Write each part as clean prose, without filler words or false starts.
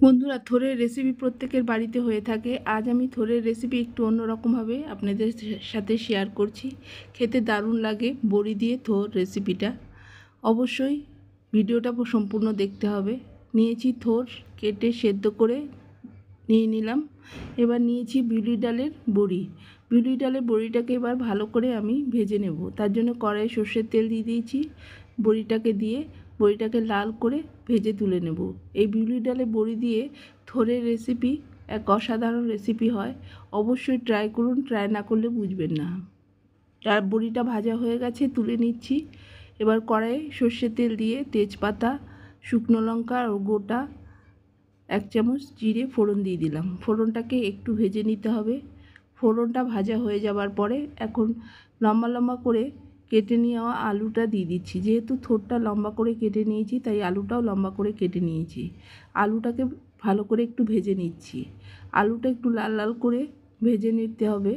বন্ধুরা, থোড়ের রেসিপি প্রত্যেকের বাড়িতে হয়ে থাকে। আজ আমি থোড়ের রেসিপি একটু অন্যরকমভাবে আপনাদের সাথে শেয়ার করছি। খেতে দারুণ লাগে বড়ি দিয়ে থোড় রেসিপিটা। অবশ্যই ভিডিওটা সম্পূর্ণ দেখতে হবে। নিয়েছি থোড়, কেটে সেদ্ধ করে নিয়ে নিলাম। এবার নিয়েছি বিউলি ডালের বড়ি। বিউলি ডালের বড়িটাকে এবার ভালো করে আমি ভেজে নেব। তার জন্য কড়াইয়ে সর্ষের তেল দিয়ে দিয়েছি। বড়িটাকে দিয়ে বড়িটাকে লাল করে ভেজে তুলে নেব। এই বিউলি ডালের বড়ি দিয়ে থোড়ের রেসিপি এক অসাধারণ রেসিপি হয়। অবশ্যই ট্রাই করুন, ট্রাই না করলে বুঝবেন না। তার বড়িটা ভাজা হয়ে গেছে, তুলে নিচ্ছি। এবার কড়াইয়ে সর্ষের তেল দিয়ে তেজপাতা, শুকনো লঙ্কা আর গোটা 1 চামচ জিরে ফোড়ন দিয়ে দিলাম। ফোড়নটাকে একটু ভেজে নিতে হবে। ফোড়নটা ভাজা হয়ে যাওয়ার পরে এখন লম্বা লম্বা করে কেটে নেওয়া আলুটা দিয়ে দিচ্ছি। যেহেতু থোড়টা লম্বা করে কেটে নিয়েছি, তাই আলুটাও লম্বা করে কেটে নিয়েছি। আলুটাকে ভালো করে একটু ভেজে নিচ্ছি। আলুটা একটু লাল লাল করে ভেজে নিতে হবে।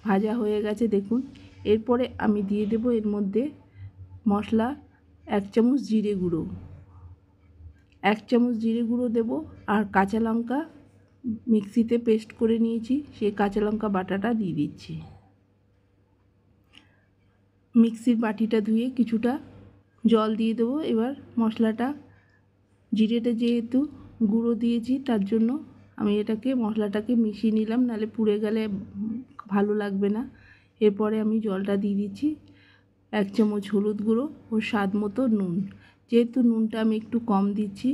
ভাজা হয়ে গেছে দেখুন। এরপরে আমি দিয়ে দেব এর মধ্যে মশলা 1 চামচ জিরে গুঁড়ো, 1 চামচ জিরে গুঁড়ো দেবো। আর কাঁচা লঙ্কা মিক্সিতে পেস্ট করে নিয়েছি, সেই কাঁচা লঙ্কা বাটাটা দিয়ে দিচ্ছি। মিক্সির বাটিটা ধুয়ে কিছুটা জল দিয়ে দেবো। এবার মশলাটা, জিরেটা যেহেতু গুঁড়ো দিয়েছি তার জন্য আমি মশলাটাকে মিশিয়ে নিলাম, নাহলে পুড়ে গেলে ভালো লাগবে না। এরপরে আমি জলটা দিয়ে দিচ্ছি। 1 চামচ হলুদ গুঁড়ো ও স্বাদ মতো নুন। যেহেতু নুনটা আমি একটু কম দিচ্ছি,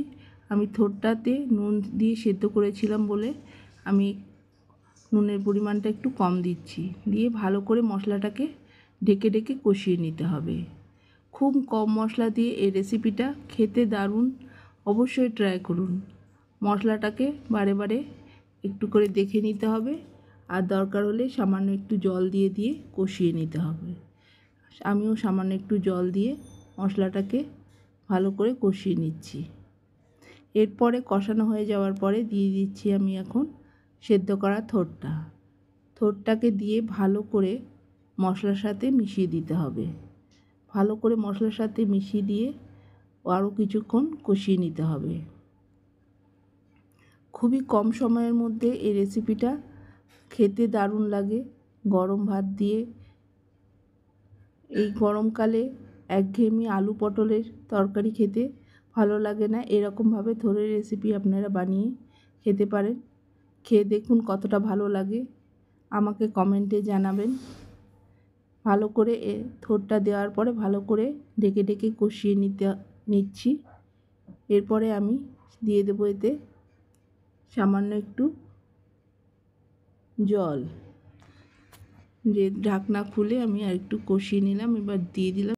আমি থোড়টাতে নুন দিয়ে সেদ্ধ করেছিলাম বলে আমি নুনের পরিমাণটা একটু কম দিচ্ছি। দিয়ে ভালো করে মশলাটাকে ঢেকে ঢেকে কষিয়ে নিতে হবে। খুব কম মশলা দিয়ে এই রেসিপিটা খেতে দারুণ। অবশ্যই ট্রাই করুন। মশলাটাকে বারে বারে একটু করে দেখে নিতে হবে, আর দরকার হলে সামান্য একটু জল দিয়ে দিয়ে কষিয়ে নিতে হবে। আমিও সামান্য একটু জল দিয়ে মশলাটাকে ভালো করে কষিয়ে নিচ্ছি। এরপরে কষানো হয়ে যাওয়ার পরে দিয়ে দিচ্ছি আমি এখন সেদ্ধ করা থোড়টাকে দিয়ে ভালো করে মশলার সাথে মিশিয়ে দিতে হবে। ভালো করে মশলার সাথে মিশিয়ে দিয়ে আরও কিছুক্ষণ কষিয়ে নিতে হবে। খুবই কম সময়ের মধ্যে এই রেসিপিটা খেতে দারুণ লাগে গরম ভাত দিয়ে। এই গরমকালে একঘেয়েমি আলু পটলের তরকারি খেতে ভালো লাগে না। এরকমভাবে থোড়ের রেসিপি আপনারা বানিয়ে খেতে পারেন। খেয়ে দেখুন কতটা ভালো লাগে, আমাকে কমেন্টে জানাবেন। ভালো করে থোড়টা দেওয়ার পরে ভালো করে ঢেকে ঢেকে কষিয়ে নিচ্ছি। এরপরে আমি দিয়ে দেবো এতে সামান্য একটু জল। যে ঢাকনা খুলে আমি আর একটু কষিয়ে নিলাম। এবার দিয়ে দিলাম